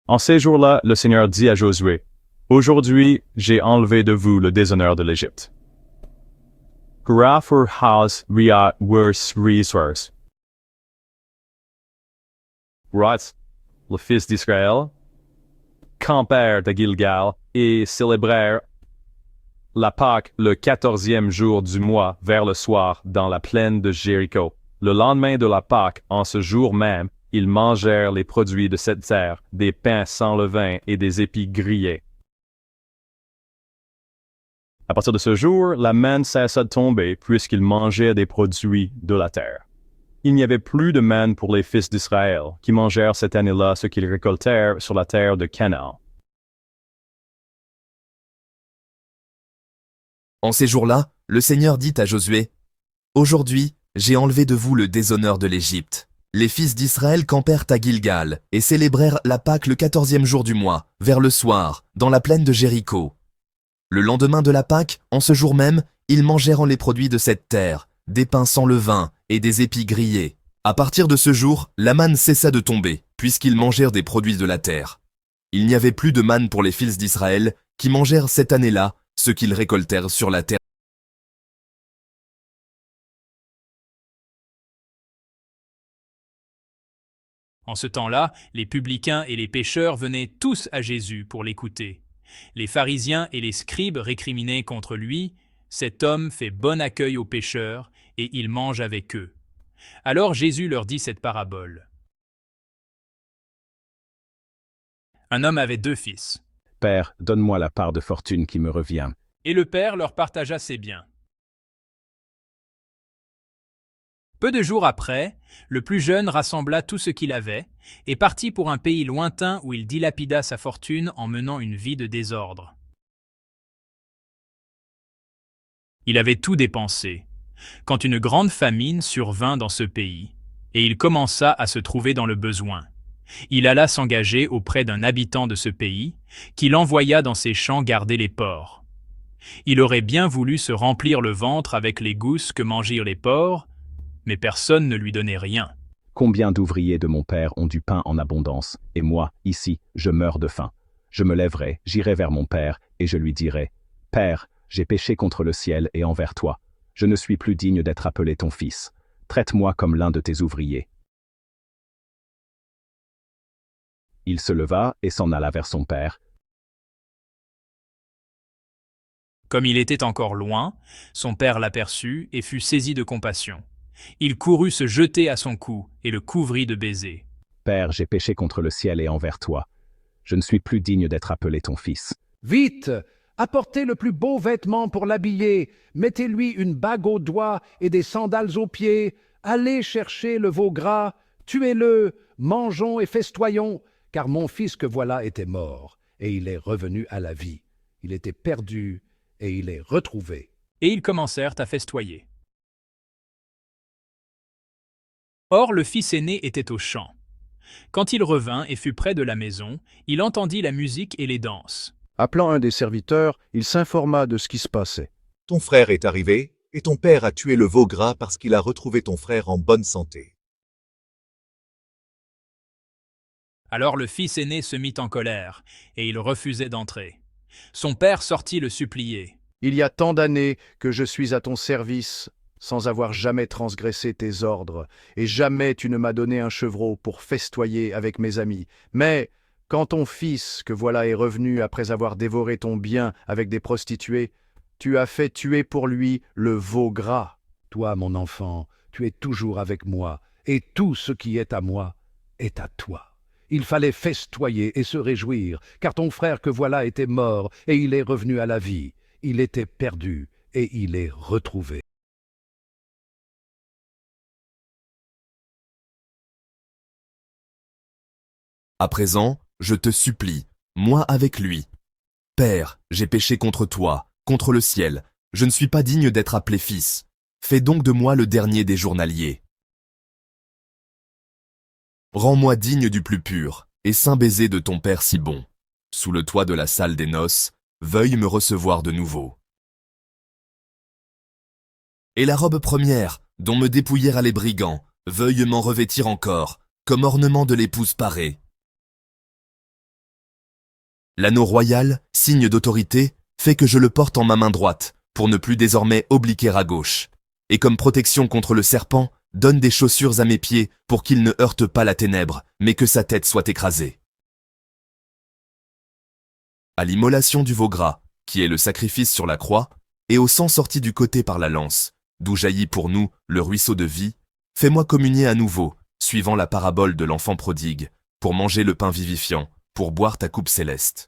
En ces jours-là, le Seigneur dit à Josué, « Aujourd'hui, j'ai enlevé de vous le déshonneur de l'Égypte. » Right, le fils d'Israël, campèrent à Gilgal et célébrèrent la Pâque le 14e jour du mois vers le soir dans la plaine de Jéricho. Le lendemain de la Pâque, en ce jour même, ils mangèrent les produits de cette terre, des pains sans levain et des épis grillés. À partir de ce jour, la manne cessa de tomber puisqu'ils mangeaient des produits de la terre. Il n'y avait plus de manne pour les fils d'Israël, qui mangèrent cette année-là ce qu'ils récoltèrent sur la terre de Canaan. En ces jours-là, le Seigneur dit à Josué, « Aujourd'hui, j'ai enlevé de vous le déshonneur de l'Égypte. » Les fils d'Israël campèrent à Gilgal et célébrèrent la Pâque le 14e jour du mois, vers le soir, dans la plaine de Jéricho. Le lendemain de la Pâque, en ce jour même, ils mangèrent les produits de cette terre, des pains sans levain et des épis grillés. À partir de ce jour, la manne cessa de tomber, puisqu'ils mangèrent des produits de la terre. Il n'y avait plus de manne pour les fils d'Israël, qui mangèrent cette année-là ce qu'ils récoltèrent sur la terre. En ce temps-là, les publicains et les pécheurs venaient tous à Jésus pour l'écouter. Les pharisiens et les scribes récriminaient contre lui, « Cet homme fait bon accueil aux pécheurs, et il mange avec eux. » Alors Jésus leur dit cette parabole. Un homme avait 2 fils. « Père, donne-moi la part de fortune qui me revient. » Et le père leur partagea ses biens. Peu de jours après, le plus jeune rassembla tout ce qu'il avait et partit pour un pays lointain où il dilapida sa fortune en menant une vie de désordre. Il avait tout dépensé, quand une grande famine survint dans ce pays, et il commença à se trouver dans le besoin. Il alla s'engager auprès d'un habitant de ce pays, qui l'envoya dans ses champs garder les porcs. Il aurait bien voulu se remplir le ventre avec les gousses que mangirent les porcs, mais personne ne lui donnait rien. Combien d'ouvriers de mon père ont du pain en abondance, et moi, ici, je meurs de faim. Je me lèverai, j'irai vers mon père, et je lui dirai, « Père, j'ai péché contre le ciel et envers toi. Je ne suis plus digne d'être appelé ton fils. Traite-moi comme l'un de tes ouvriers. » Il se leva et s'en alla vers son père. Comme il était encore loin, son père l'aperçut et fut saisi de compassion. Il courut se jeter à son cou et le couvrit de baisers. « Père, j'ai péché contre le ciel et envers toi. Je ne suis plus digne d'être appelé ton fils. » « Vite, apportez le plus beau vêtement pour l'habiller, mettez-lui une bague au doigt et des sandales aux pieds, allez chercher le veau gras, tuez-le, mangeons et festoyons, car mon fils que voilà était mort, et il est revenu à la vie. Il était perdu, et il est retrouvé. » Et ils commencèrent à festoyer. Or, le fils aîné était au champ. Quand il revint et fut près de la maison, il entendit la musique et les danses. Appelant un des serviteurs, il s'informa de ce qui se passait. « Ton frère est arrivé, et ton père a tué le veau gras parce qu'il a retrouvé ton frère en bonne santé. » Alors le fils aîné se mit en colère, et il refusait d'entrer. Son père sortit le supplier. « Il y a tant d'années que je suis à ton service, sans avoir jamais transgressé tes ordres, et jamais tu ne m'as donné un chevreau pour festoyer avec mes amis. Mais quand ton fils, que voilà, est revenu après avoir dévoré ton bien avec des prostituées, tu as fait tuer pour lui le veau gras. Toi, mon enfant, tu es toujours avec moi, et tout ce qui est à moi est à toi. Il fallait festoyer et se réjouir, car ton frère que voilà était mort, et il est revenu à la vie. Il était perdu, et il est retrouvé. » À présent, je te supplie, moi avec lui. Père, j'ai péché contre toi, contre le ciel. Je ne suis pas digne d'être appelé fils. Fais donc de moi le dernier des journaliers. Rends-moi digne du plus pur et saint baiser de ton Père si bon. Sous le toit de la salle des noces, veuille me recevoir de nouveau. Et la robe première, dont me dépouillèrent les brigands, veuille m'en revêtir encore, comme ornement de l'épouse parée. L'anneau royal, signe d'autorité, fait que je le porte en ma main droite, pour ne plus désormais obliquer à gauche. Et comme protection contre le serpent, donne des chaussures à mes pieds pour qu'il ne heurte pas la ténèbre, mais que sa tête soit écrasée. À l'immolation du veau gras, qui est le sacrifice sur la croix, et au sang sorti du côté par la lance, d'où jaillit pour nous le ruisseau de vie, fais-moi communier à nouveau, suivant la parabole de l'enfant prodigue, pour manger le pain vivifiant, pour boire ta coupe céleste.